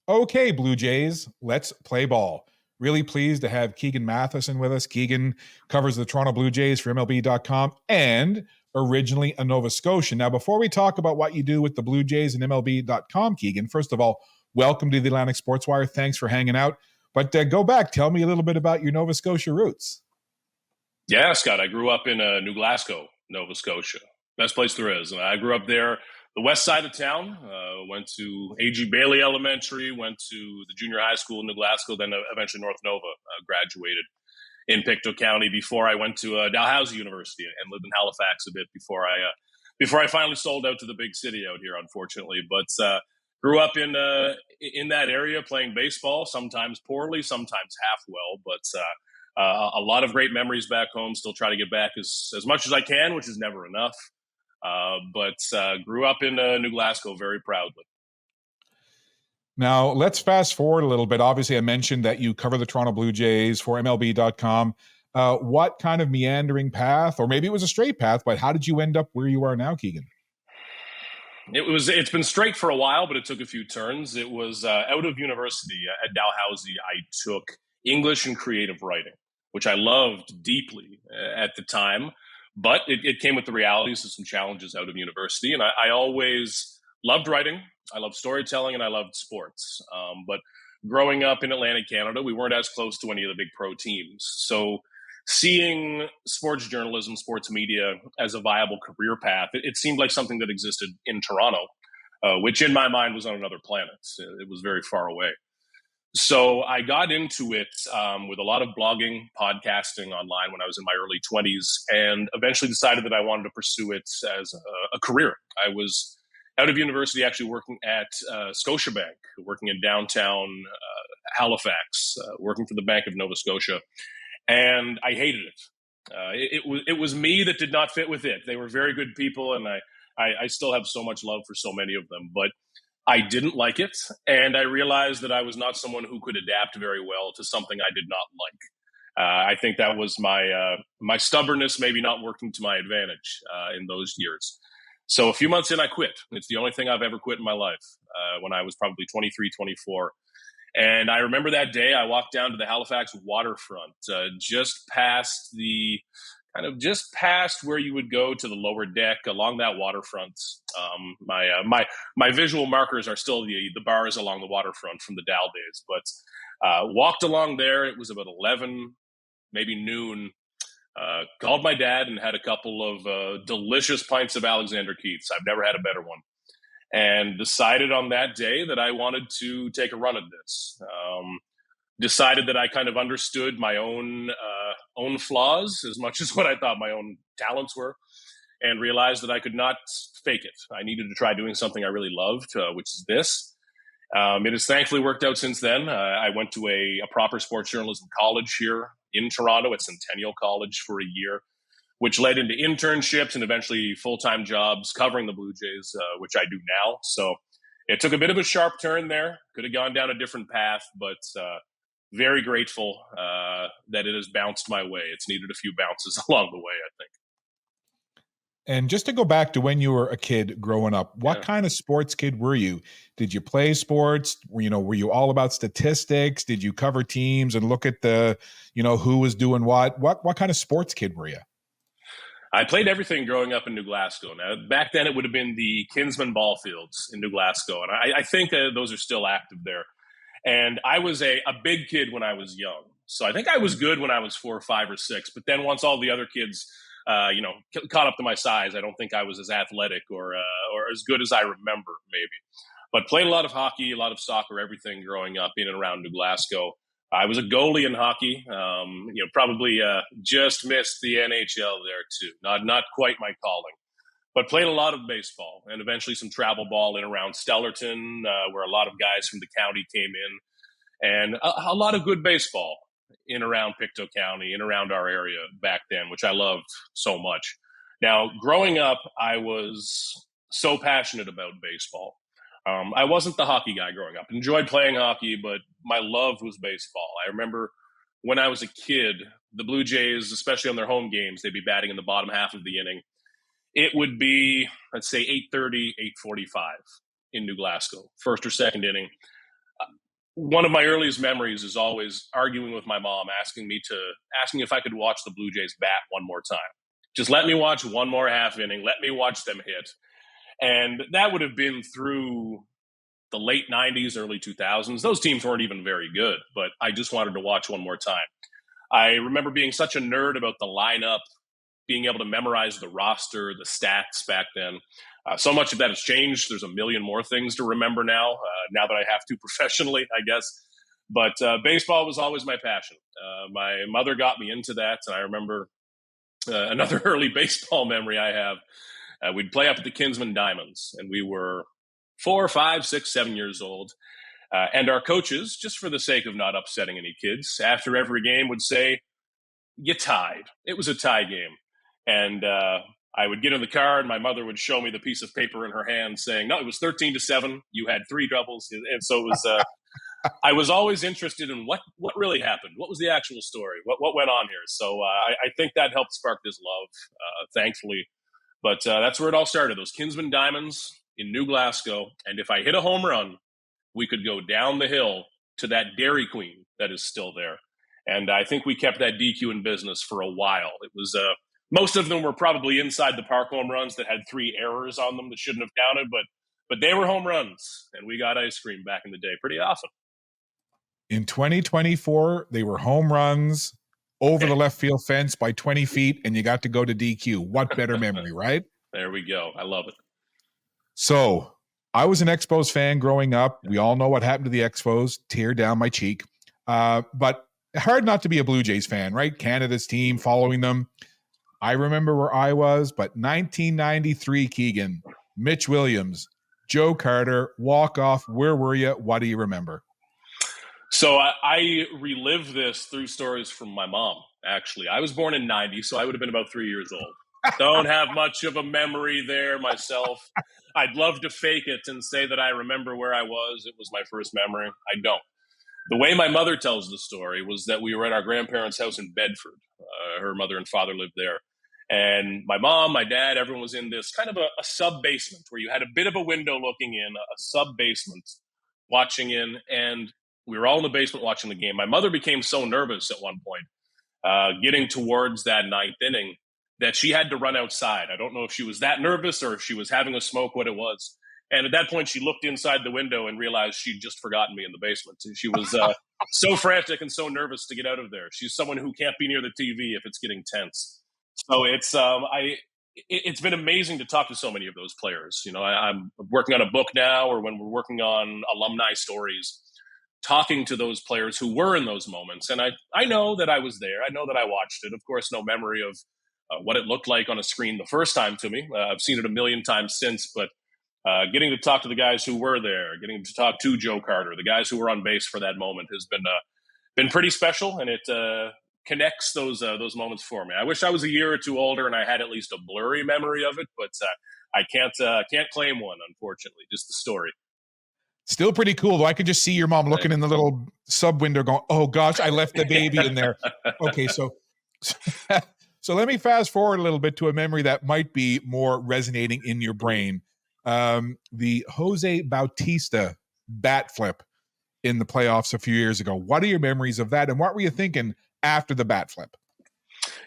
Okay, Blue Jays, let's play ball. Really pleased to have Keegan Matheson with us. Keegan covers the Toronto Blue Jays for MLB.com and originally a Nova Scotian. Now, before we talk about what you do with the Blue Jays and MLB.com, Keegan, first of all, welcome to the Atlantic Sports Wire. Thanks for hanging out. But go back. Tell me a little bit about your Nova Scotia roots. Yeah, Scott, I grew up in New Glasgow, Nova Scotia. Best place there is. And I grew up there, the west side of town. Went to A.G. Bailey Elementary, went to the junior high school in New Glasgow, then eventually North Nova. Graduated in Pictou County before I went to Dalhousie University and lived in Halifax a bit before I finally sold out to the big city out here, unfortunately. But grew up in that area playing baseball, sometimes poorly, sometimes half well, but a lot of great memories back home. Still try to get back as much as I can, which is never enough. But grew up in New Glasgow very proudly. Now, let's fast forward a little bit. Obviously, I mentioned that you cover the Toronto Blue Jays for MLB.com. What kind of meandering path, or maybe it was a straight path, but how did you end up where you are now, Keegan? It's been straight for a while, but it took a few turns. It was out of university at Dalhousie. I took English and creative writing, which I loved deeply at the time. But it came with the realities of some challenges out of university. And I always loved writing. I loved storytelling and I loved sports. But growing up in Atlantic Canada, we weren't as close to any of the big pro teams. So seeing sports journalism, sports media as a viable career path, it seemed like something that existed in Toronto, which in my mind was on another planet. It was very far away. So I got into it with a lot of blogging, podcasting online when I was in my early 20s, and eventually decided that I wanted to pursue it as a career. I was out of university actually working at Scotiabank, working in downtown Halifax, working for the Bank of Nova Scotia, and I hated it. It was me that did not fit with it. They were very good people, and I still have so much love for so many of them, but I didn't like it, and I realized that I was not someone who could adapt very well to something I did not like. I think that was my stubbornness maybe not working to my advantage in those years. So a few months in, I quit. It's the only thing I've ever quit in my life when I was probably 23, 24. And I remember that day I walked down to the Halifax waterfront, just past where you would go to the lower deck along that waterfront. My visual markers are still the bars along the waterfront from the Dal days, but walked along there. It was about 11, maybe noon. Called my dad and had a couple of delicious pints of Alexander Keith's. I've never had a better one. And decided on that day that I wanted to take a run at this. Decided that I kind of understood my own flaws as much as what I thought my own talents were, and realized that I could not fake it. I needed to try doing something I really loved, which is this. It has thankfully worked out since then. I went to a proper sports journalism college here in Toronto at Centennial College for a year, which led into internships and eventually full-time jobs covering the Blue Jays, which I do now. So it took a bit of a sharp turn there. Could have gone down a different path, but very grateful that it has bounced my way. It's needed a few bounces along the way, I think. And just to go back to when you were a kid growing up, what kind of sports kid were you? Did you play sports? Were you all about statistics? Did you cover teams and look at who was doing what? What kind of sports kid were you? I played everything growing up in New Glasgow. Now, back then it would have been the Kinsman ball fields in New Glasgow, and I think those are still active there. And I was a big kid when I was young. So I think I was good when I was 4 or 5 or 6. But then once all the other kids, caught up to my size, I don't think I was as athletic or as good as I remember, maybe. But played a lot of hockey, a lot of soccer, everything growing up in and around New Glasgow. I was a goalie in hockey. Probably just missed the NHL there too. Not quite my calling. But played a lot of baseball and eventually some travel ball in around Stellarton, where a lot of guys from the county came in, and a lot of good baseball in around Pictou County, in around our area back then, which I loved so much. Now, growing up, I was so passionate about baseball. I wasn't the hockey guy growing up. Enjoyed playing hockey, but my love was baseball. I remember when I was a kid, the Blue Jays, especially on their home games, they'd be batting in the bottom half of the inning. It would be, let's say, 8:30, 8:45 in New Glasgow, first or second inning. one of my earliest memories is always arguing with my mom, asking if I could watch the Blue Jays bat one more time. Just let me watch one more half inning. Let me watch them hit. And that would have been through the late 90s, early 2000s. Those teams weren't even very good, but I just wanted to watch one more time. I remember being such a nerd about the lineup, being able to memorize the roster, the stats back then. So much of that has changed. There's a million more things to remember now that I have to professionally, I guess. But baseball was always my passion. My mother got me into that, and I remember another early baseball memory I have. We'd play up at the Kinsman Diamonds, and we were 4, 5, 6, 7 years old. And our coaches, just for the sake of not upsetting any kids, after every game would say, "You tied." It was a tie game. And I would get in the car, and my mother would show me the piece of paper in her hand saying, "No, it was 13-7. You had 3 doubles." And so it was, I was always interested in what really happened. What was the actual story? What went on here? So I think that helped spark this love, thankfully. But that's where it all started, those Kinsman Diamonds in New Glasgow. And if I hit a home run, we could go down the hill to that Dairy Queen that is still there. And I think we kept that DQ in business for a while. It was most of them were probably inside the park home runs that had 3 errors on them that shouldn't have counted, but they were home runs, and we got ice cream back in the day pretty often. In 2024, they were home runs over the left field fence by 20 feet, and you got to go to DQ. What better memory, right? There we go. I love it. So I was an Expos fan growing up. We all know what happened to the Expos, tear down my cheek. But hard not to be a Blue Jays fan, right? Canada's team, following them. I remember where I was, but 1993, Keegan, Mitch Williams, Joe Carter, walk-off. Where were you? What do you remember? So I relive this through stories from my mom, actually. I was born in 90, so I would have been about 3 years old. Don't have much of a memory there myself. I'd love to fake it and say that I remember where I was. It was my first memory. I don't. The way my mother tells the story was that we were at our grandparents' house in Bedford. Her mother and father lived there. And my mom, my dad, everyone was in this kind of a sub-basement where you had a bit of a window looking in, a sub-basement watching in, and we were all in the basement watching the game. My mother became so nervous at one point, getting towards that 9th inning, that she had to run outside. I don't know if she was that nervous or if she was having a smoke, what it was. And at that point, she looked inside the window and realized she'd just forgotten me in the basement. She was so frantic and so nervous to get out of there. She's someone who can't be near the TV if it's getting tense. So it's been amazing to talk to so many of those players. You know, I'm working on a book now, or when we're working on alumni stories, talking to those players who were in those moments. And I know that I was there. I know that I watched it. Of course, no memory of what it looked like on a screen the first time to me. I've seen it a million times since, but getting to talk to the guys who were there, getting to talk to Joe Carter, the guys who were on base for that moment has been pretty special, and it connects those moments for me. I wish I was a year or two older and I had at least a blurry memory of it, but I can't claim one, unfortunately. Just the story. Still pretty cool, though. I could just see your mom looking in the little sub window going, "Oh gosh, I left the baby in there." Okay, so let me fast forward a little bit to a memory that might be more resonating in your brain. The Jose Bautista bat flip in the playoffs a few years ago. What are your memories of that, and what were you thinking after the bat flip?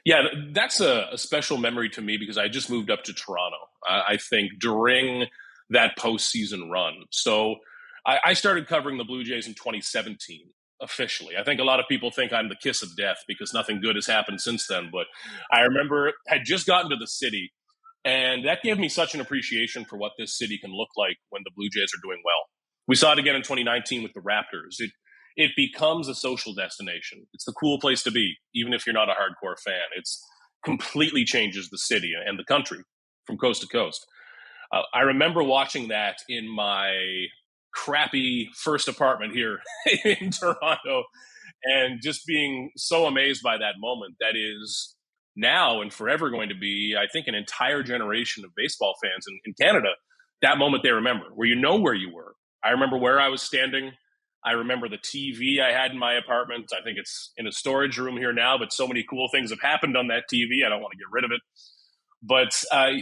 Yeah, that's a special memory to me because I just moved up to Toronto, I think, during that postseason run. So I started covering the Blue Jays in 2017, officially. I think a lot of people think I'm the kiss of death because nothing good has happened since then. But I remember I had just gotten to the city, and that gave me such an appreciation for what this city can look like when the Blue Jays are doing well. We saw it again in 2019 with the Raptors. It becomes a social destination. It's the cool place to be, even if you're not a hardcore fan. It's completely changes the city and the country from coast to coast. I remember watching that in my crappy first apartment here in Toronto and just being so amazed by that moment. That is now and forever going to be, I think, an entire generation of baseball fans in Canada. That moment they remember, where you know where you were. I remember where I was standing. I remember the TV I had in my apartment. I think it's in a storage room here now, but so many cool things have happened on that TV. I don't want to get rid of it. But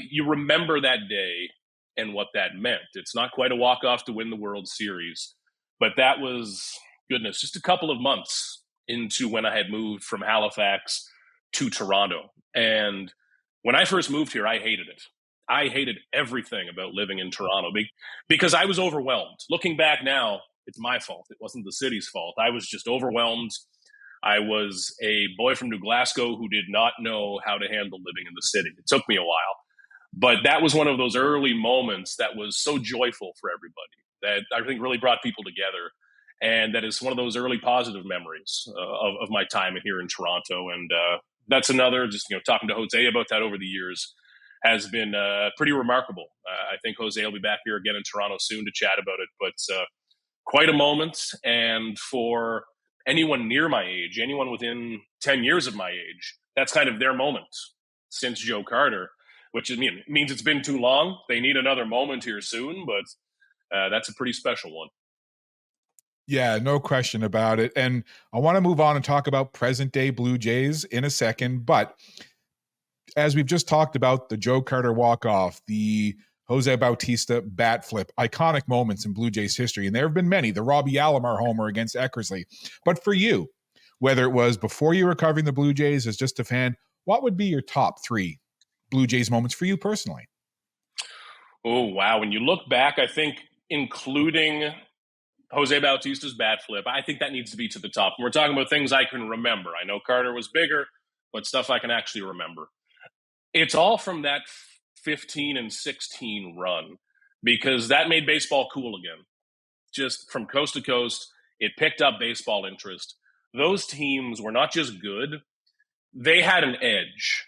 you remember that day and what that meant. It's not quite a walk-off to win the World Series, but that was goodness, just a couple of months into when I had moved from Halifax to Toronto. And when I first moved here, I hated it. I hated everything about living in Toronto because I was overwhelmed. Looking back now, it's my fault. It wasn't the city's fault. I was just overwhelmed. I was a boy from New Glasgow who did not know how to handle living in the city. It took me a while. But that was one of those early moments that was so joyful for everybody that I think really brought people together. And that is one of those early positive memories of my time here in Toronto. And that's another, just talking to Jose about that over the years has been pretty remarkable. I think Jose will be back here again in Toronto soon to chat about it. But quite a moment. And for anyone near my age, anyone within 10 years of my age, that's kind of their moment since Joe Carter, which means it's been too long. They need another moment here soon, but that's a pretty special one. Yeah, no question about it. And I want to move on and talk about present day Blue Jays in a second. But as we've just talked about, the Joe Carter walk-off, the Jose Bautista bat flip, iconic moments in Blue Jays history. And there have been many, the Robbie Alomar homer against Eckersley. But for you, whether it was before you were covering the Blue Jays as just a fan, what would be your top 3 Blue Jays moments for you personally? Oh, wow. When you look back, I think including Jose Bautista's bat flip, I think that needs to be to the top. We're talking about things I can remember. I know Carter was bigger, but stuff I can actually remember. It's all from that 15 and 16 run, because that made baseball cool again. Just from coast to coast, it picked up baseball interest. Those teams were not just good, they had an edge.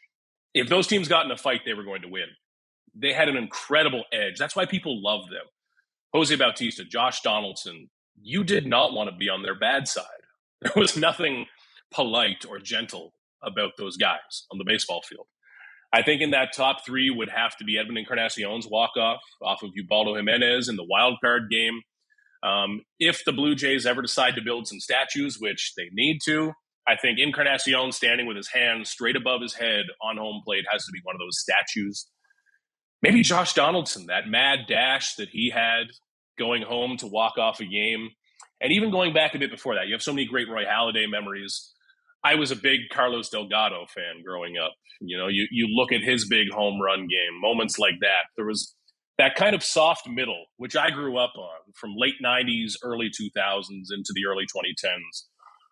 If those teams got in a fight, they were going to win. They had an incredible edge. That's why people loved them. Jose Bautista, Josh Donaldson, you did not want to be on their bad side. There was nothing polite or gentle about those guys on the baseball field. I think in that top 3 would have to be Edwin Encarnacion's walk-off off of Ubaldo Jimenez in the wild card game. If the Blue Jays ever decide to build some statues, which they need to, I think Encarnacion standing with his hands straight above his head on home plate has to be one of those statues. Maybe Josh Donaldson, that mad dash that he had going home to walk off a game. And even going back a bit before that, you have so many great Roy Halladay memories. I was a big Carlos Delgado fan growing up. You look at his big home run game, moments like that. There was that kind of soft middle, which I grew up on from late 90s, early 2000s into the early 2010s,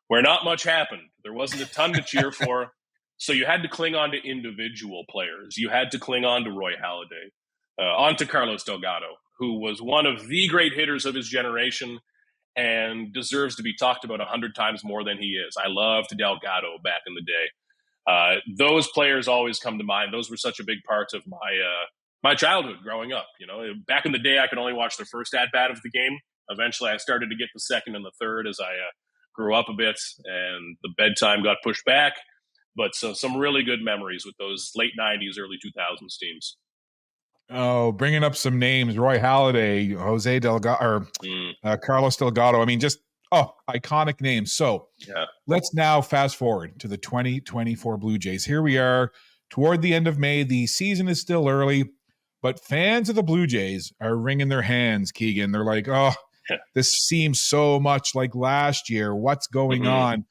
where not much happened. There wasn't a ton to cheer for. So you had to cling on to individual players. You had to cling on to Roy Halladay, on to Carlos Delgado, who was one of the great hitters of his generation and deserves to be talked about 100 times more than he is. I loved Delgado back in the day. Those players always come to mind. Those were such a big part of my childhood growing up. Back in the day, I could only watch the first at-bat of the game. Eventually, I started to get the second and the third as I grew up a bit, and the bedtime got pushed back. But so some really good memories with those late 90s, early 2000s teams. Oh, bringing up some names: Roy Halladay, Jose Delgado, or Carlos Delgado. I mean, just iconic names. So let's now fast forward to the 2024 Blue Jays. Here we are toward the end of May. The season is still early, but fans of the Blue Jays are wringing their hands, Keegan. They're like, this seems so much like last year. What's going on?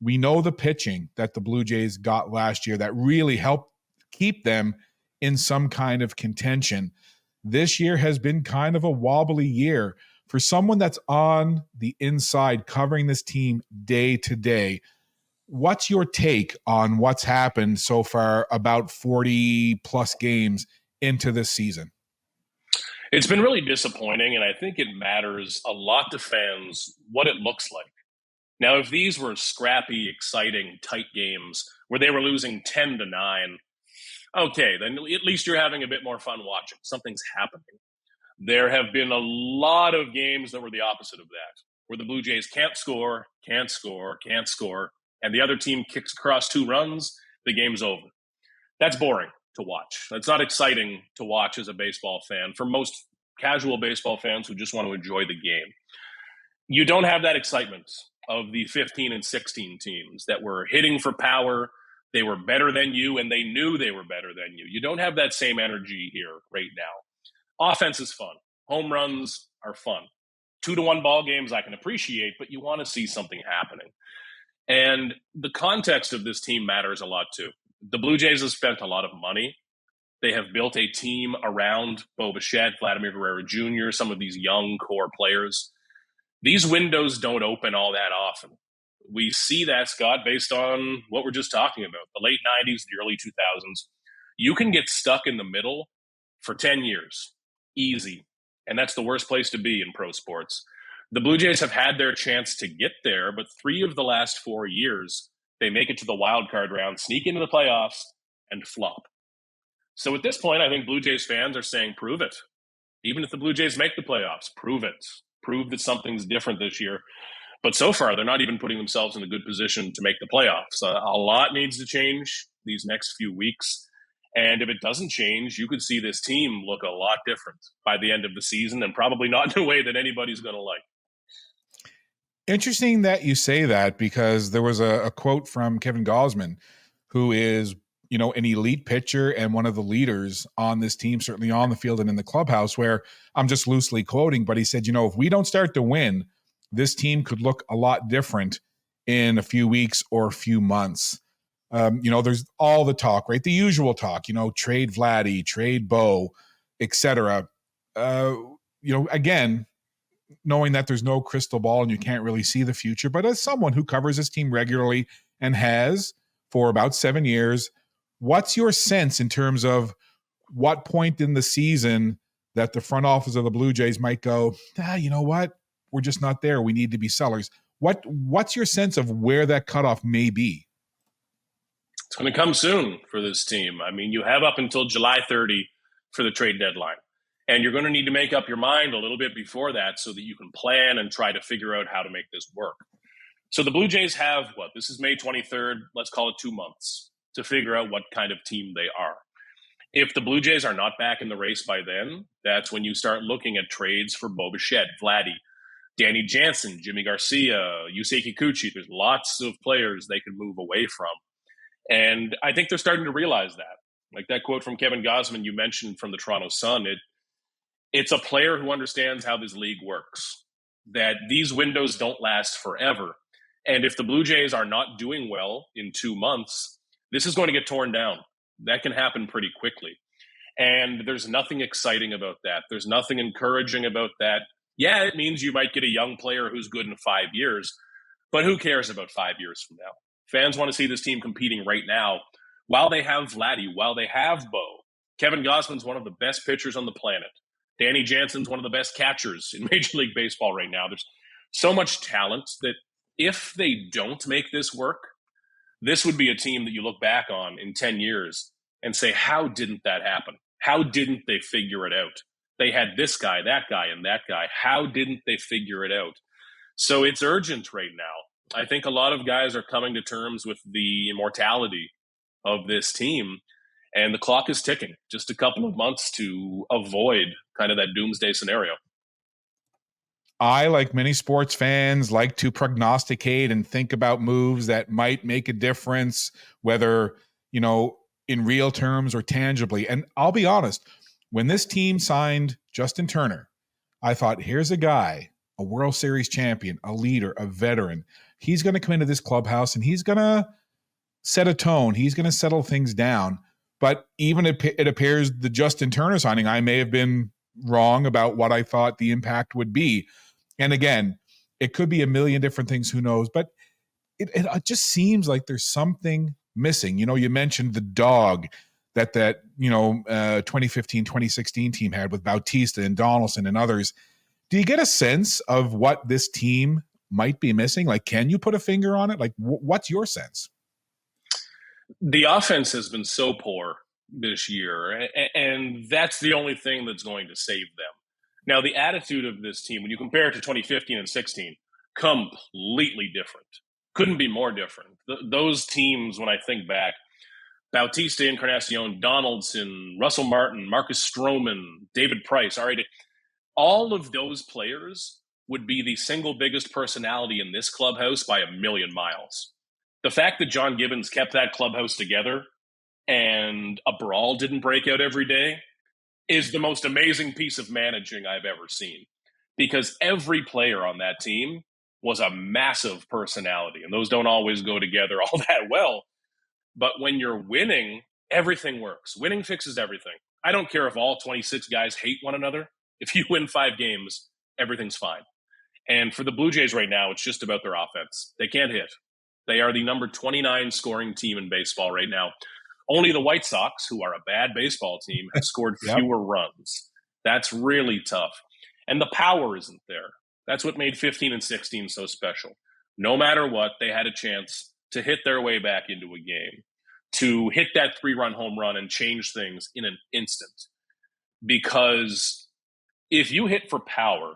We know the pitching that the Blue Jays got last year that really helped keep them in some kind of contention. This year has been kind of a wobbly year. For someone that's on the inside covering this team day to day, what's your take on what's happened so far about 40 plus games into this season? It's been really disappointing, and I think it matters a lot to fans what it looks like. Now, if these were scrappy, exciting, tight games where they were losing 10-9, okay, then at least you're having a bit more fun watching. Something's happening. There have been a lot of games that were the opposite of that, where the Blue Jays can't score, and the other team kicks across 2 runs, the game's over. That's boring to watch. That's not exciting to watch as a baseball fan for most casual baseball fans who just want to enjoy the game. You don't have that excitement of the 15 and 16 teams that were hitting for power. They were better than you, and they knew they were better than you. You don't have that same energy here right now. Offense is fun. Home runs are fun. 2-1 ball games I can appreciate, but you want to see something happening. And the context of this team matters a lot too. The Blue Jays have spent a lot of money. They have built a team around Bo Bichette, Vladimir Guerrero Jr., some of these young core players. These windows don't open all that often. We see that, Scott, based on what we're just talking about, the late 90s, the early 2000s. You can get stuck in the middle for 10 years, easy. And that's the worst place to be in pro sports. The Blue Jays have had their chance to get there, but 3 of the last 4 years, they make it to the wild card round, sneak into the playoffs, and flop. So at this point, I think Blue Jays fans are saying, prove it. Even if the Blue Jays make the playoffs, prove it. Prove that something's different this year. But so far, they're not even putting themselves in a good position to make the playoffs. A lot needs to change these next few weeks. And if it doesn't change, you could see this team look a lot different by the end of the season, and probably not in a way that anybody's going to like. Interesting that you say that, because there was a quote from Kevin Gausman, who is, an elite pitcher and one of the leaders on this team, certainly on the field and in the clubhouse, where I'm just loosely quoting, but he said, if we don't start to win, this team could look a lot different in a few weeks or a few months. There's all the talk, right? The usual talk, trade Vladdy, trade Bo, etc. Again, knowing that there's no crystal ball and you can't really see the future, but as someone who covers this team regularly and has for about 7 years, what's your sense in terms of what point in the season that the front office of the Blue Jays might go, you know what? We're just not there. We need to be sellers. What's your sense of where that cutoff may be? It's going to come soon for this team. I mean, you have up until July 30 for the trade deadline. And you're going to need to make up your mind a little bit before that so that you can plan and try to figure out how to make this work. So the Blue Jays have, this is May 23rd, let's call it 2 months to figure out what kind of team they are. If the Blue Jays are not back in the race by then, that's when you start looking at trades for Bo Bichette, Vladdy, Danny Jansen, Jimmy Garcia, Yusei Kikuchi. There's lots of players they can move away from. And I think they're starting to realize that. Like that quote from Kevin Gausman you mentioned from the Toronto Sun, it's a player who understands how this league works, that these windows don't last forever. And if the Blue Jays are not doing well in 2 months, this is going to get torn down. That can happen pretty quickly. And there's nothing exciting about that. There's nothing encouraging about that. Yeah, it means you might get a young player who's good in 5 years, but who cares about 5 years from now? Fans want to see this team competing right now while they have Vladdy, while they have Bo. Kevin Gausman's one of the best pitchers on the planet. Danny Jansen's one of the best catchers in Major League Baseball right now. There's so much talent that if they don't make this work, this would be a team that you look back on in 10 years and say, how didn't that happen? How didn't they figure it out? They had this guy, and that guy. How didn't they figure it out? So it's urgent right now. I think a lot of guys are coming to terms with the immortality of this team, and the clock is ticking. Just a couple of months to avoid kind of that doomsday scenario. I, like many sports fans, like to prognosticate and think about moves that might make a difference, whether, in real terms or tangibly. And I'll be honest, when this team signed Justin Turner, I thought, here's a guy, a World Series champion, a leader, a veteran. He's going to come into this clubhouse and he's going to set a tone. He's going to settle things down. But even it appears the Justin Turner signing, I may have been wrong about what I thought the impact would be. And again, it could be a million different things, who knows? But it just seems like there's something missing. You mentioned the dog that 2015, 2016 team had with Bautista and Donaldson and others. Do you get a sense of what this team might be missing? Like, can you put a finger on it? Like, what's your sense? The offense has been so poor this year, and that's the only thing that's going to save them. Now, the attitude of this team, when you compare it to 2015 and 16, completely different. Couldn't be more different. Those teams, when I think back, Bautista, Encarnacion, Donaldson, Russell Martin, Marcus Stroman, David Price, all of those players would be the single biggest personality in this clubhouse by a million miles. The fact that John Gibbons kept that clubhouse together and a brawl didn't break out every day is the most amazing piece of managing I've ever seen. because every player on that team was a massive personality, and those don't always go together all that well. But when you're winning, everything works. Winning fixes everything. I don't care if all 26 guys hate one another. If you win 5 games, everything's fine. And for the Blue Jays right now, it's just about their offense. They can't hit. They are the number 29 scoring team in baseball right now. Only the White Sox, who are a bad baseball team, have scored Yep. fewer runs. That's really tough. And the power isn't there. That's what made 15 and 16 so special. No matter what, they had a chance to hit their way back into a game, to hit that 3-run home run and change things in an instant. Because if you hit for power,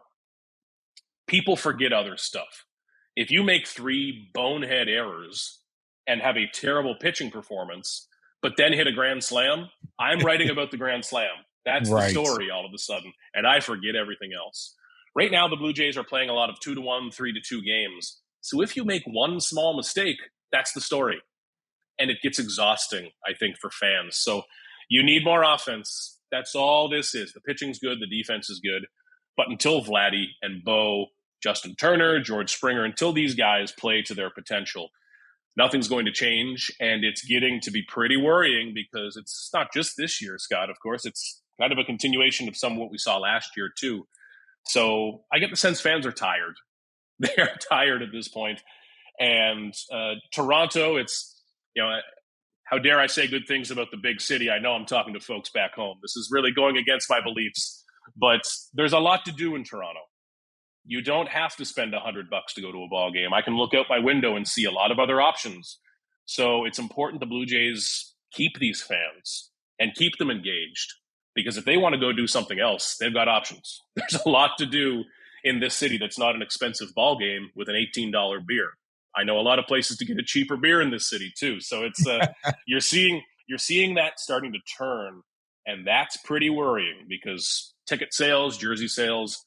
people forget other stuff. If you make 3 bonehead errors and have a terrible pitching performance, but then hit a grand slam, I'm writing about the grand slam. That's Right. the story all of a sudden, and I forget everything else. Right now, the Blue Jays are playing a lot of 2-1, 3-2 games. So if you make one small mistake, that's the story. And it gets exhausting, I think, for fans. So you need more offense. That's all this is. The pitching's good. The defense is good. But until Vladdy and Bo, Justin Turner, George Springer, until these guys play to their potential, nothing's going to change. And it's getting to be pretty worrying because it's not just this year, Scott, of course. It's kind of a continuation of some of what we saw last year, too. So I get the sense fans are tired. They are tired at this point. And Toronto, it's, how dare I say good things about the big city? I know I'm talking to folks back home. This is really going against my beliefs. But there's a lot to do in Toronto. You don't have to spend $100 to go to a ball game. I can look out my window and see a lot of other options. So it's important the Blue Jays keep these fans and keep them engaged. Because if they want to go do something else, they've got options. There's a lot to do in this city that's not an expensive ball game with an $18 beer. I know a lot of places to get a cheaper beer in this city too. So it's you're seeing that starting to turn, and that's pretty worrying because ticket sales, jersey sales,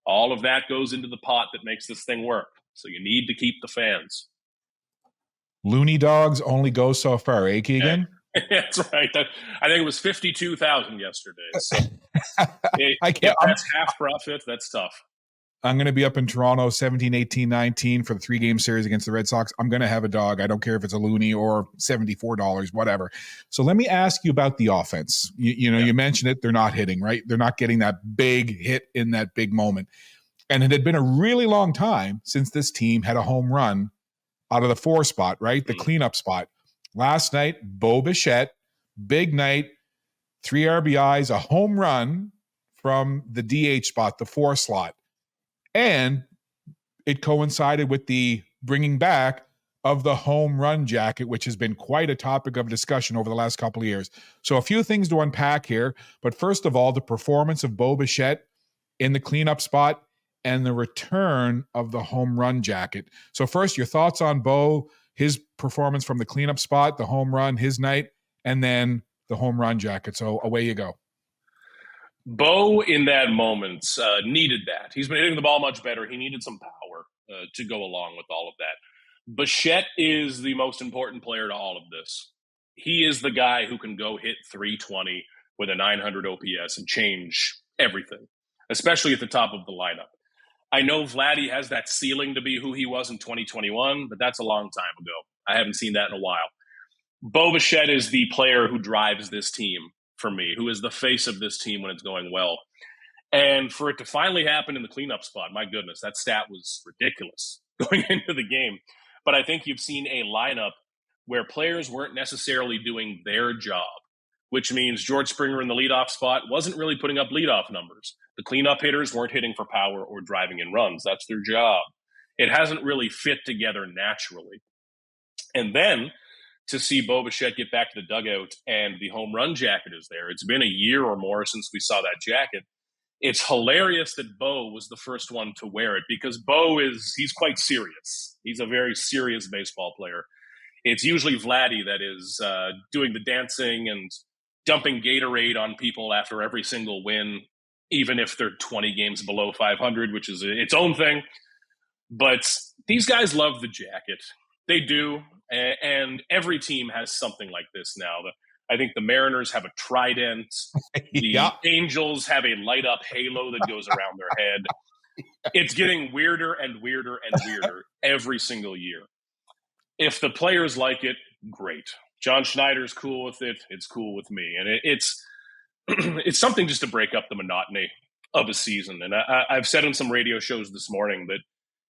all of that goes into the pot that makes this thing work. So you need to keep the fans. Looney dogs only go so far, eh, Keegan? That's right. I think it was 52,000 yesterday. So if that's half profit, that's tough. I'm going to be up in Toronto 17, 18, 19 for the 3-game series against the Red Sox. I'm going to have a dog. I don't care if it's a Looney or $74, whatever. So let me ask you about the offense. You mentioned it. They're not hitting, right? They're not getting that big hit in that big moment. And it had been a really long time since this team had a home run out of the 4 spot, right? The cleanup spot. Last night, Bo Bichette, big night, 3 RBIs, a home run from the DH spot, the 4 slot. And it coincided with the bringing back of the home run jacket, which has been quite a topic of discussion over the last couple of years. So a few things to unpack here. But first of all, the performance of Bo Bichette in the cleanup spot and the return of the home run jacket. So first, your thoughts on Bo, his performance from the cleanup spot, the home run, his night, and then the home run jacket. So away you go. Bo, in that moment, needed that. He's been hitting the ball much better. He needed some power to go along with all of that. Bichette is the most important player to all of this. He is the guy who can go hit 320 with a 900 OPS and change everything, especially at the top of the lineup. I know Vladdy has that ceiling to be who he was in 2021, but that's a long time ago. I haven't seen that in a while. Bo Bichette is the player who drives this team for me, who is the face of this team when it's going well. And for it to finally happen in the cleanup spot, my goodness, that stat was ridiculous going into the game. But I think you've seen a lineup where players weren't necessarily doing their job, which means George Springer in the leadoff spot wasn't really putting up leadoff numbers. The cleanup hitters weren't hitting for power or driving in runs. That's their job. It hasn't really fit together naturally. And then to see Bo Bichette get back to the dugout and the home run jacket is there. It's been a year or more since we saw that jacket. It's hilarious that Bo was the first one to wear it because he's quite serious. He's a very serious baseball player. It's usually Vladdy that is doing the dancing and dumping Gatorade on people after every single win, even if they're 20 games below 500, which is its own thing. But these guys love the jacket. They do. And every team has something like this now. I think the Mariners have a trident. The Angels have a light up halo that goes around their head. It's getting weirder and weirder and weirder every single year. If the players like it, great. John Schneider's cool with it. It's cool with me. And it's it's something just to break up the monotony of a season. And I've said on some radio shows this morning that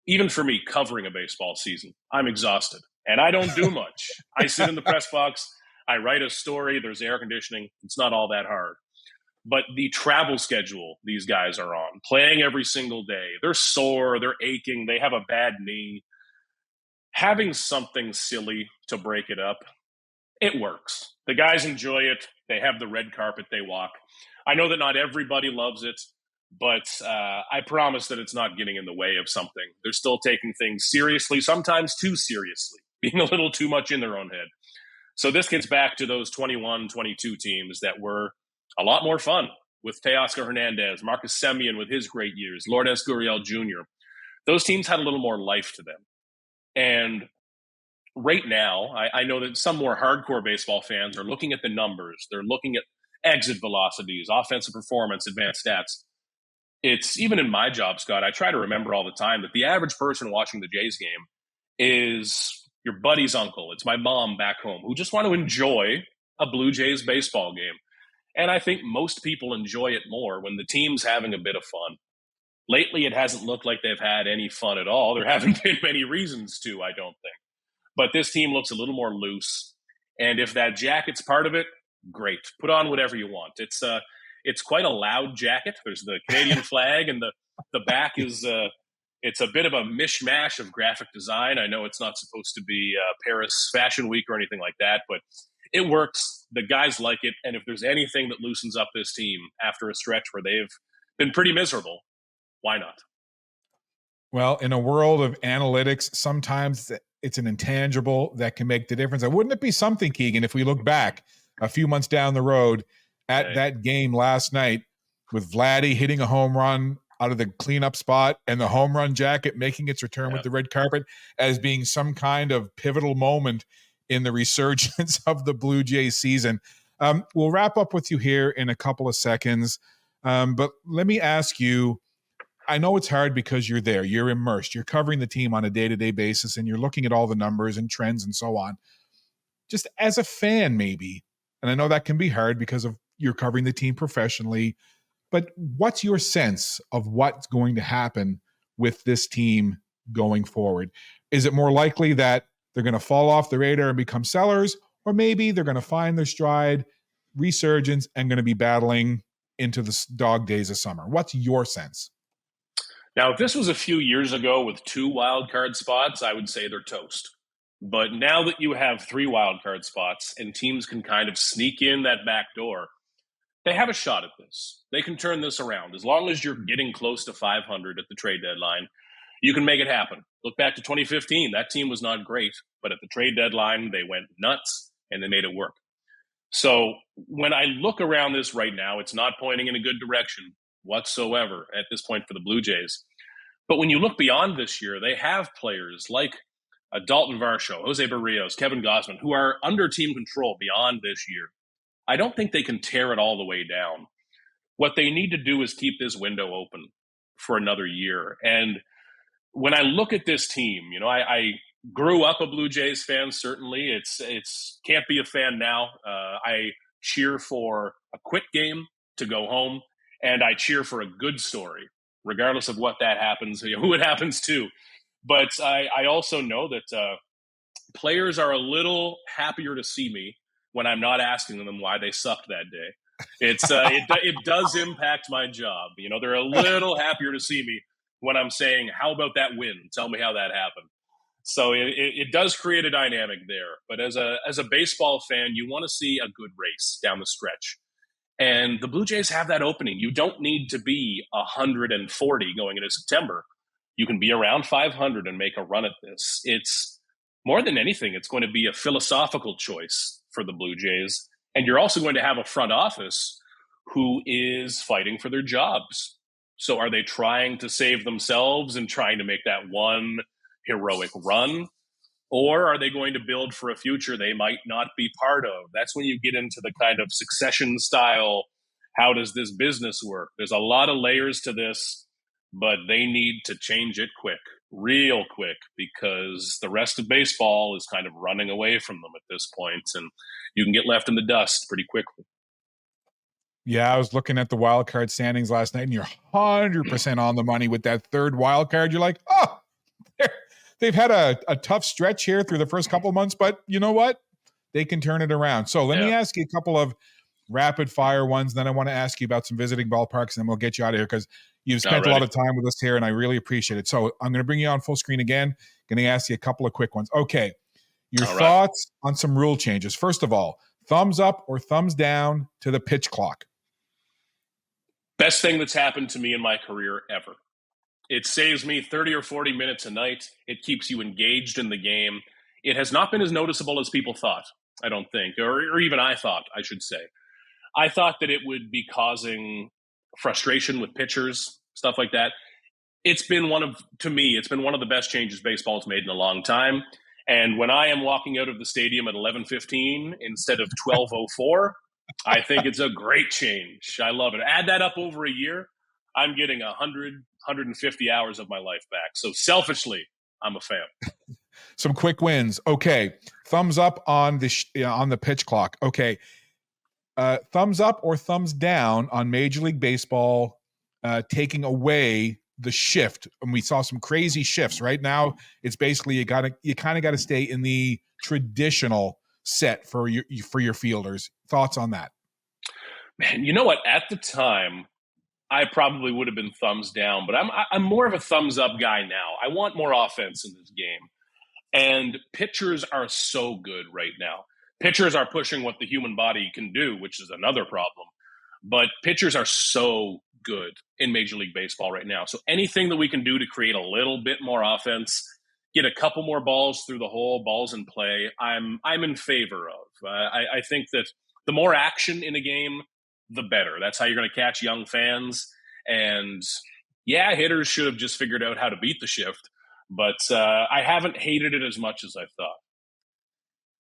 even for me covering a baseball season, I'm exhausted. And I don't do much. I sit in the press box. I write a story. There's air conditioning. It's not all that hard. But the travel schedule these guys are on, playing every single day, they're sore, they're aching, they have a bad knee. Having something silly to break it up, it works. The guys enjoy it. They have the red carpet they walk. I know that not everybody loves it, but I promise that it's not getting in the way of something. They're still taking things seriously, sometimes too seriously, being a little too much in their own head. So this gets back to those 21, 22 teams that were a lot more fun with Teoscar Hernandez, Marcus Semien with his great years, Lourdes Gurriel Jr. Those teams had a little more life to them. And right now, I know that some more hardcore baseball fans are looking at the numbers. They're looking at exit velocities, offensive performance, advanced stats. It's even in my job, Scott, I try to remember all the time that the average person watching the Jays game is your buddy's uncle. It's my mom back home who just want to enjoy a Blue Jays baseball game. And I think most people enjoy it more when the team's having a bit of fun. Lately, it hasn't looked like they've had any fun at all. There haven't been many reasons to, I don't think. But this team looks a little more loose. And if that jacket's part of it, great. Put on whatever you want. It's quite a loud jacket. There's the Canadian flag, and the back is it's a bit of a mishmash of graphic design. I know it's not supposed to be Paris Fashion Week or anything like that, but it works. The guys like it. And if there's anything that loosens up this team after a stretch where they've been pretty miserable, why not? Well, in a world of analytics, sometimes it's an intangible that can make the difference. And wouldn't it be something, Keegan, if we look back a few months down the road at that game last night with Vladdy hitting a home run out of the cleanup spot and the home run jacket making its return with the red carpet as being some kind of pivotal moment in the resurgence of the Blue Jays season. We'll wrap up with you here in a couple of seconds. But let me ask you, I know it's hard because you're there, you're immersed, you're covering the team on a day-to-day basis, and you're looking at all the numbers and trends and so on. Just as a fan, maybe, and I know that can be hard because of you're covering the team professionally, but what's your sense of what's going to happen with this team going forward? Is it more likely that they're going to fall off the radar and become sellers, or maybe they're going to find their stride, resurgence, and going to be battling into the dog days of summer? What's your sense? Now, if this was a few years ago with 2 wild card spots, I would say they're toast. But now that you have 3 wild card spots and teams can kind of sneak in that back door, they have a shot at this. They can turn this around. As long as you're getting close to 500 at the trade deadline, you can make it happen. Look back to 2015. That team was not great, but at the trade deadline, they went nuts and they made it work. So when I look around this right now, it's not pointing in a good direction whatsoever at this point for the Blue Jays. But when you look beyond this year, they have players like Dalton Varsho, Jose Barrios, Kevin Gausman, who are under team control beyond this year. I don't think they can tear it all the way down. What they need to do is keep this window open for another year. And when I look at this team, you know, I grew up a Blue Jays fan, certainly. It's can't be a fan now. I cheer for a quick game to go home, and I cheer for a good story, regardless of what that happens, you know, who it happens to. But I also know that players are a little happier to see me when I'm not asking them why they sucked that day. It does impact my job. You know, they're a little happier to see me when I'm saying, how about that win? Tell me how that happened. So it does create a dynamic there. But as a baseball fan, you want to see a good race down the stretch. And the Blue Jays have that opening. You don't need to be 140 going into September. You can be around 500 and make a run at this. It's more than anything, it's going to be a philosophical choice for the Blue Jays. And you're also going to have a front office who is fighting for their jobs. So are they trying to save themselves and trying to make that one heroic run? Or are they going to build for a future they might not be part of? That's when you get into the kind of succession style, how does this business work? There's a lot of layers to this. but they need to change it quick, real quick, because the rest of baseball is kind of running away from them at this point, and you can get left in the dust pretty quickly. Yeah, I was looking at the wild card standings last night, and you're 100% on the money with that third wild card. You're like, oh, they've had a tough stretch here through the first couple of months, but you know what? They can turn it around. So let me ask you a couple of rapid fire ones. Then I want to ask you about some visiting ballparks, and then we'll get you out of here because you've spent a lot of time with us here, and I really appreciate it. So I'm going to bring you on full screen again. Going to ask you a couple of quick ones. Okay. Your thoughts on some rule changes. First of all, thumbs up or thumbs down to the pitch clock? Best thing that's happened to me in my career ever. It saves me 30 or 40 minutes a night. It keeps you engaged in the game. It has not been as noticeable as people thought, I don't think, or even I thought, I should say. I thought that it would be causing frustration with pitchers, stuff like that. It's been one of the best changes baseball's made in a long time. And when I am walking out of the stadium at 11:15 instead of 12:04, I think it's a great change. I love it. Add that up over a year, I'm getting 150 hours of my life back. So selfishly, I'm a fan. Some quick wins. Okay. Thumbs up on the pitch clock. Okay. Thumbs up or thumbs down on Major League Baseball taking away the shift. And we saw some crazy shifts. Right now, it's basically you kind of got to stay in the traditional set for your fielders. Thoughts on that? Man, you know what? At the time, I probably would have been thumbs down, but I'm more of a thumbs up guy now. I want more offense in this game. And pitchers are so good right now. Pitchers are pushing what the human body can do, which is another problem. But pitchers are so good in Major League Baseball right now. So anything that we can do to create a little bit more offense, get a couple more balls through the hole, balls in play, I'm in favor of. I think that the more action in a game, the better. That's how you're going to catch young fans. And yeah, hitters should have just figured out how to beat the shift. But I haven't hated it as much as I thought.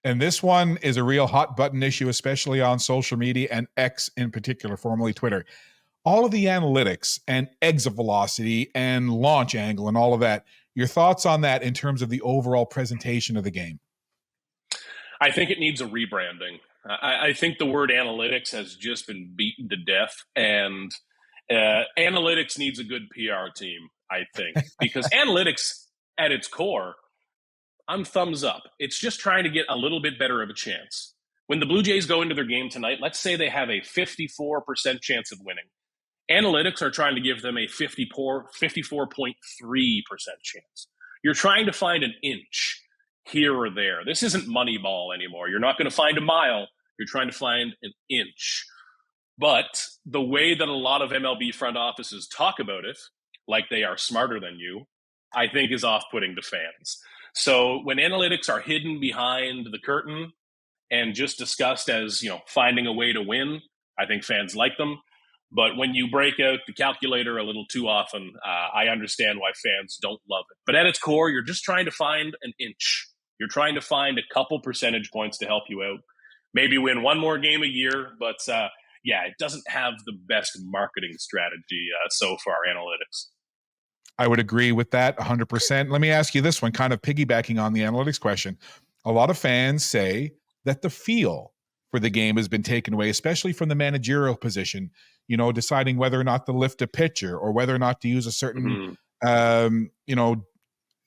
And this one is a real hot button issue, especially on social media and X in particular, formerly Twitter. All of the analytics and exit velocity and launch angle and all of that. Your thoughts on that in terms of the overall presentation of the game? I think it needs a rebranding. I think the word analytics has just been beaten to death, and analytics needs a good PR team, I think, because analytics at its core, I'm thumbs up. It's just trying to get a little bit better of a chance. When the Blue Jays go into their game tonight, let's say they have a 54% chance of winning. Analytics are trying to give them a 54.3% chance. You're trying to find an inch here or there. This isn't Moneyball anymore. You're not going to find a mile. You're trying to find an inch. But the way that a lot of MLB front offices talk about it, like they are smarter than you, I think is off-putting to fans. So when analytics are hidden behind the curtain and just discussed as, finding a way to win, I think fans like them. But when you break out the calculator a little too often, I understand why fans don't love it. But at its core, you're just trying to find an inch. You're trying to find a couple percentage points to help you out. Maybe win one more game a year, but it doesn't have the best marketing strategy so far, analytics. I would agree with that 100%. Let me ask you this one, kind of piggybacking on the analytics question. A lot of fans say that the feel for the game has been taken away, especially from the managerial position, deciding whether or not to lift a pitcher or whether or not to use a certain,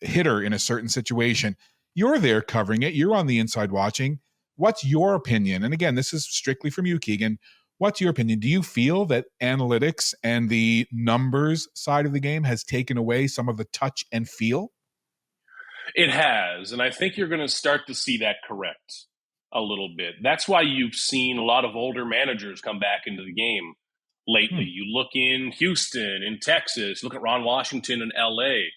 hitter in a certain situation. You're there covering it. You're on the inside watching. What's your opinion? And again, this is strictly from you, Keegan. What's your opinion? Do you feel that analytics and the numbers side of the game has taken away some of the touch and feel? It has, and I think you're going to start to see that correct a little bit. That's why you've seen a lot of older managers come back into the game lately. You look in Houston, in Texas, look at Ron Washington in LA.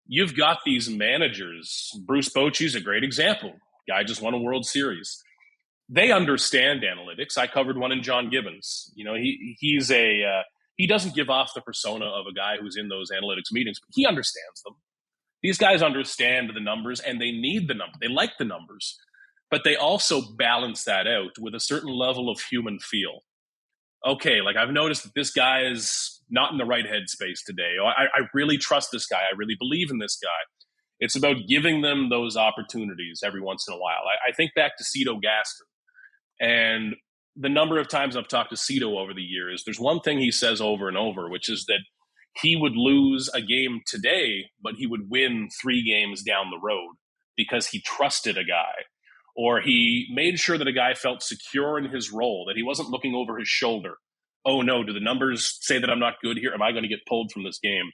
You've got these managers. Bruce Bochy's a great example. Guy just won a World Series. They understand analytics. I covered one in John Gibbons. He doesn't give off the persona of a guy who's in those analytics meetings, but he understands them. These guys understand the numbers, and they need the numbers. They like the numbers, but they also balance that out with a certain level of human feel. Okay, like I've noticed that this guy's not in the right headspace today. I really trust this guy. I really believe in this guy. It's about giving them those opportunities every once in a while. I think back to Cito Gaston, and the number of times I've talked to Cito over the years, there's one thing he says over and over, which is that he would lose a game today, but he would win 3 games down the road because he trusted a guy, or he made sure that a guy felt secure in his role, that he wasn't looking over his shoulder. Oh no, do the numbers say that I'm not good here? Am I going to get pulled from this game?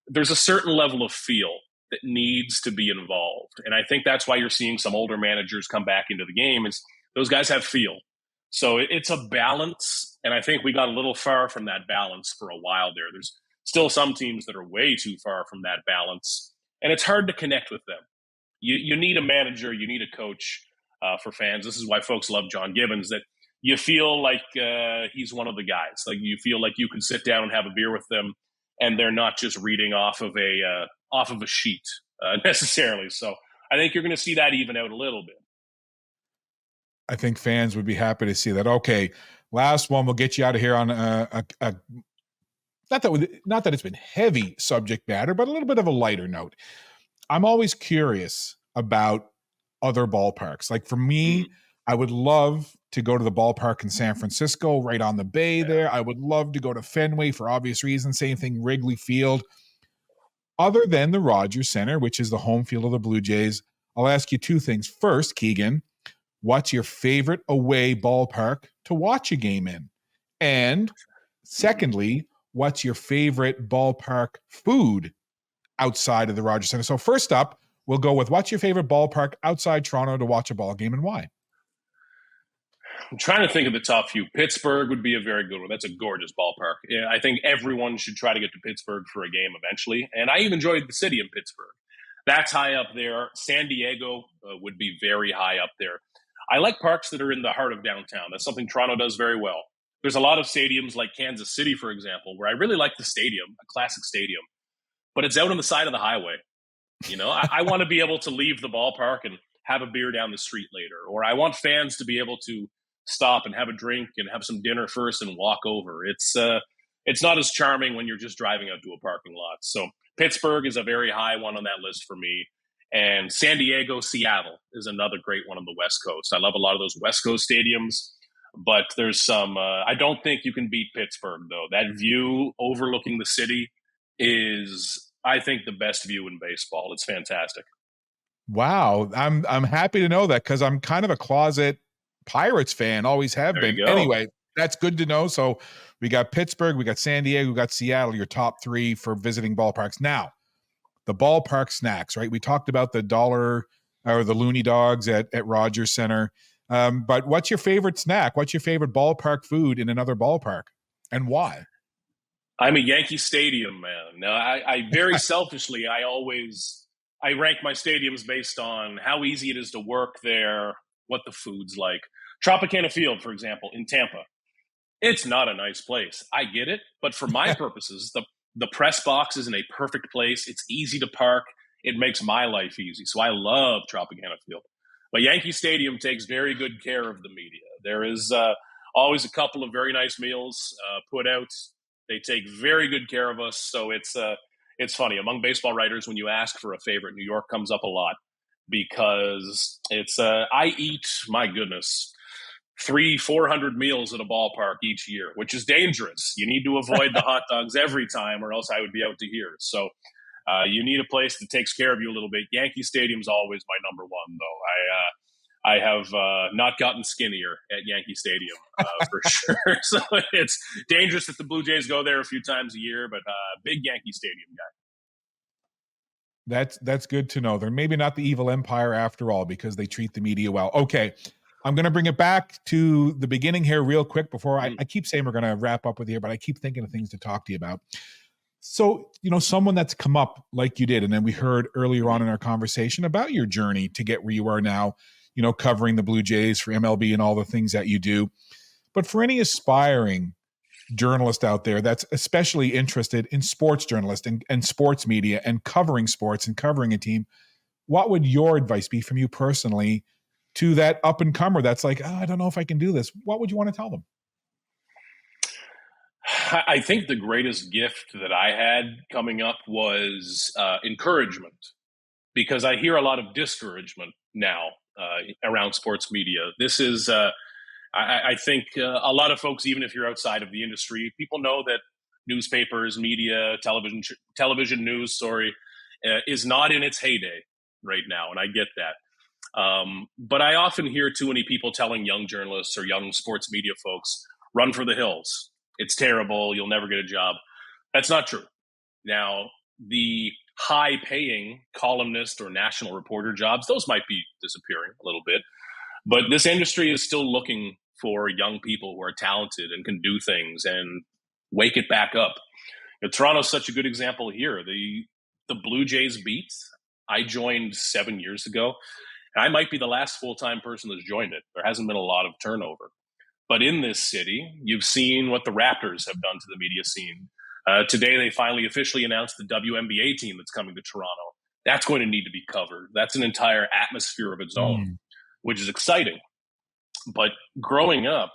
There's a certain level of feel that needs to be involved. And I think that's why you're seeing some older managers come back into the game, is those guys have feel. So it's a balance. And I think we got a little far from that balance for a while there. There's still some teams that are way too far from that balance. And it's hard to connect with them. You need a manager, you need a coach for fans. This is why folks love John Gibbons, that you feel like he's one of the guys. Like you feel like you can sit down and have a beer with them, and they're not just reading off of a sheet necessarily. So I think you're going to see that even out a little bit. I think fans would be happy to see that. Okay, last one. We'll get you out of here on a not that it's been heavy subject matter, but a little bit of a lighter note. I'm always curious about other ballparks. Like for me, I would love to go to the ballpark in San Francisco, right on the bay there. I would love to go to Fenway for obvious reasons. Same thing, Wrigley Field. Other than the Rogers Center, which is the home field of the Blue Jays, I'll ask you 2 things. First, Keegan, what's your favorite away ballpark to watch a game in? And secondly, what's your favorite ballpark food outside of the Rogers Center? So first up, we'll go with what's your favorite ballpark outside Toronto to watch a ball game and why? I'm trying to think of the top few. Pittsburgh would be a very good one. That's a gorgeous ballpark. Yeah, I think everyone should try to get to Pittsburgh for a game eventually. And I even enjoyed the city in Pittsburgh. That's high up there. San Diego would be very high up there. I like parks that are in the heart of downtown. That's something Toronto does very well. There's a lot of stadiums like Kansas City, for example, where I really like the stadium, a classic stadium, but it's out on the side of the highway. You know, I want to be able to leave the ballpark and have a beer down the street later, or I want fans to be able to stop and have a drink and have some dinner first and walk over. It's not as charming when you're just driving out to a parking lot. So Pittsburgh is a very high one on that list for me. And San Diego, Seattle is another great one on the West Coast. I love a lot of those West Coast stadiums, but there's some, I don't think you can beat Pittsburgh though. That view overlooking the city is, I think, the best view in baseball. It's fantastic. Wow. I'm happy to know that because I'm kind of a closet Pirates fan, always have been. Anyway, that's good to know. So we got Pittsburgh, we got San Diego, we got Seattle, your top 3 for visiting ballparks. Now, the ballpark snacks, right? We talked about the dollar or the Looney Dogs at Rogers Center. But what's your favorite snack? What's your favorite ballpark food in another ballpark and why? I'm a Yankee Stadium man. Now, I very selfishly, I rank my stadiums based on how easy it is to work there, what the food's like. Tropicana Field, for example, in Tampa. It's not a nice place. I get it. But for my purposes, the press box is in a perfect place. It's easy to park. It makes my life easy. So I love Tropicana Field. But Yankee Stadium takes very good care of the media. There is always a couple of very nice meals put out. They take very good care of us. So it's funny. Among baseball writers, when you ask for a favorite, New York comes up a lot because it's I eat, my goodness, 300-400 meals at a ballpark each year, which is dangerous. You need to avoid the hot dogs every time or else I would be out to here. So you need a place that takes care of you a little bit. Yankee Stadium's always my number one, though. I have not gotten skinnier at Yankee Stadium for sure. So it's dangerous if the Blue Jays go there a few times a year, but big Yankee Stadium guy. That's good to know. They're maybe not the evil empire after all because they treat the media well. Okay, I'm going to bring it back to the beginning here real quick before I keep saying we're going to wrap up with here, but I keep thinking of things to talk to you about. So, someone that's come up like you did, and then we heard earlier on in our conversation about your journey to get where you are now, covering the Blue Jays for MLB and all the things that you do. But for any aspiring journalist out there that's especially interested in sports journalism and sports media and covering sports and covering a team, what would your advice be from you personally to that up and comer that's like, I don't know if I can do this? What would you want to tell them? I think the greatest gift that I had coming up was encouragement, because I hear a lot of discouragement now around sports media. This is, I think, a lot of folks, even if you're outside of the industry, people know that newspapers, media, television news, is not in its heyday right now, and I get that. But I often hear too many people telling young journalists or young sports media folks, run for the hills. It's terrible. You'll never get a job. That's not true. Now, the high paying columnist or national reporter jobs, those might be disappearing a little bit. But this industry is still looking for young people who are talented and can do things and wake it back up. Toronto's such a good example here. The Blue Jays beat, I joined 7 years ago. And I might be the last full-time person that's joined it. There hasn't been a lot of turnover. But in this city, you've seen what the Raptors have done to the media scene. Today, they finally officially announced the WNBA team that's coming to Toronto. That's going to need to be covered. That's an entire atmosphere of its own, which is exciting. But growing up,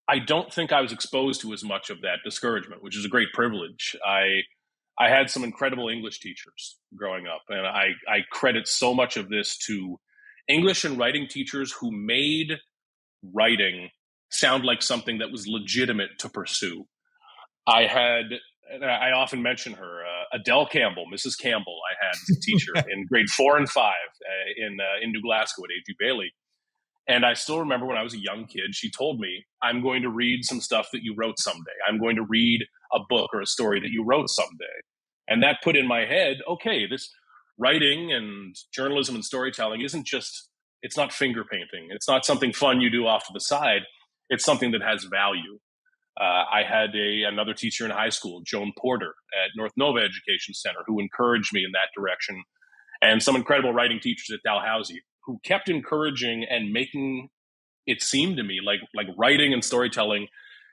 I don't think I was exposed to as much of that discouragement, which is a great privilege. I had some incredible English teachers growing up, and I credit so much of this to English and writing teachers who made writing sound like something that was legitimate to pursue. I often mention her, Adele Campbell, Mrs. Campbell, I had as a teacher in grade 4 and 5 in New Glasgow at A.G. Bailey. And I still remember when I was a young kid, she told me, I'm going to read some stuff that you wrote someday. I'm going to read a book or a story that you wrote someday. And that put in my head, okay, this writing and journalism and storytelling it's not finger painting. It's not something fun you do off to the side. It's something that has value. I had another teacher in high school, Joan Porter at North Nova Education Center, who encouraged me in that direction. And some incredible writing teachers at Dalhousie who kept encouraging and making it seem to me like writing and storytelling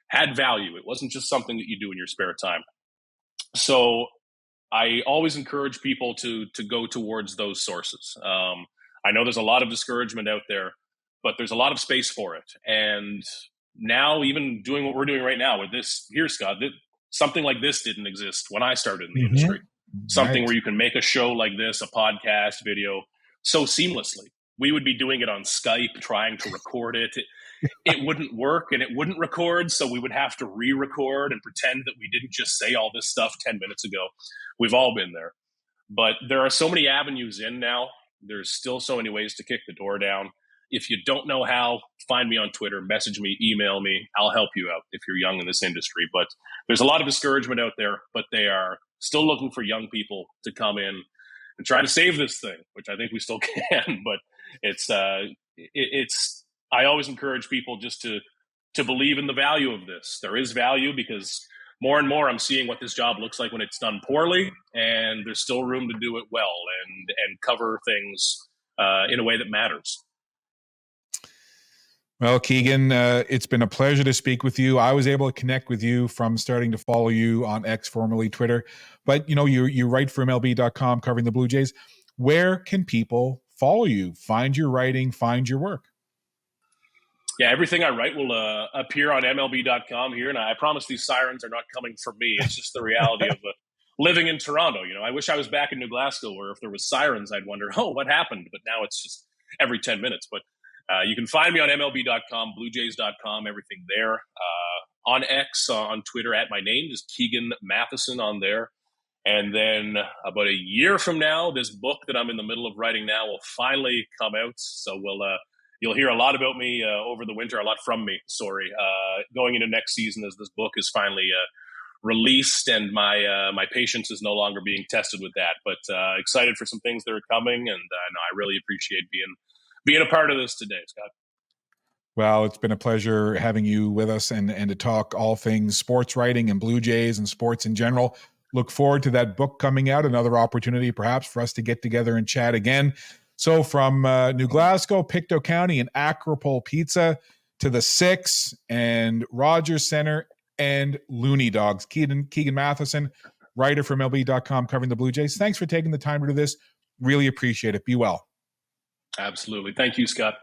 had value. It wasn't just something that you do in your spare time. So I always encourage people to go towards those sources. I know there's a lot of discouragement out there, but there's a lot of space for it. And now, even doing what we're doing right now with this here, Scott, something like this didn't exist when I started in the industry. Something where you can make a show like this, a podcast, video, so seamlessly. We would be doing it on Skype, trying to record it. It wouldn't work and it wouldn't record, so we would have to re-record and pretend that we didn't just say all this stuff 10 minutes ago. We've all been there. But there are so many avenues in now. There's still so many ways to kick the door down. If you don't know how, find me on Twitter, message me, email me. I'll help you out if you're young in this industry. But there's a lot of discouragement out there, but they are still looking for young people to come in and try to save this thing, which I think we still can. But I always encourage people just to believe in the value of this. There is value because more and more I'm seeing what this job looks like when it's done poorly, and there's still room to do it well and cover things in a way that matters. Well, Keegan, it's been a pleasure to speak with you. I was able to connect with you from starting to follow you on X, formerly Twitter. But, you write for MLB.com covering the Blue Jays. Where can people follow you, find your writing, find your work? Yeah, everything I write will appear on MLB.com here. And I promise these sirens are not coming for me. It's just the reality of living in Toronto. I wish I was back in New Glasgow where if there was sirens, I'd wonder, what happened? But now it's just every 10 minutes. But you can find me on MLB.com, BlueJays.com, everything there. On X, on Twitter, at my name, just Keegan Matheson on there. And then about a year from now, this book that I'm in the middle of writing now will finally come out. So you'll hear a lot about me over the winter, a lot from me, going into next season as this book is finally released and my patience is no longer being tested with that. But excited for some things that are coming, and I really appreciate being a part of this today, Scott. Well, it's been a pleasure having you with us and to talk all things sports writing and Blue Jays and sports in general. Look forward to that book coming out, another opportunity perhaps for us to get together and chat again. So from New Glasgow, Pictou County, and Acropole Pizza to the Six and Rogers Center and Looney Dogs. Keegan Matheson, writer from MLB.com covering the Blue Jays. Thanks for taking the time to do this. Really appreciate it. Be well. Absolutely. Thank you, Scott.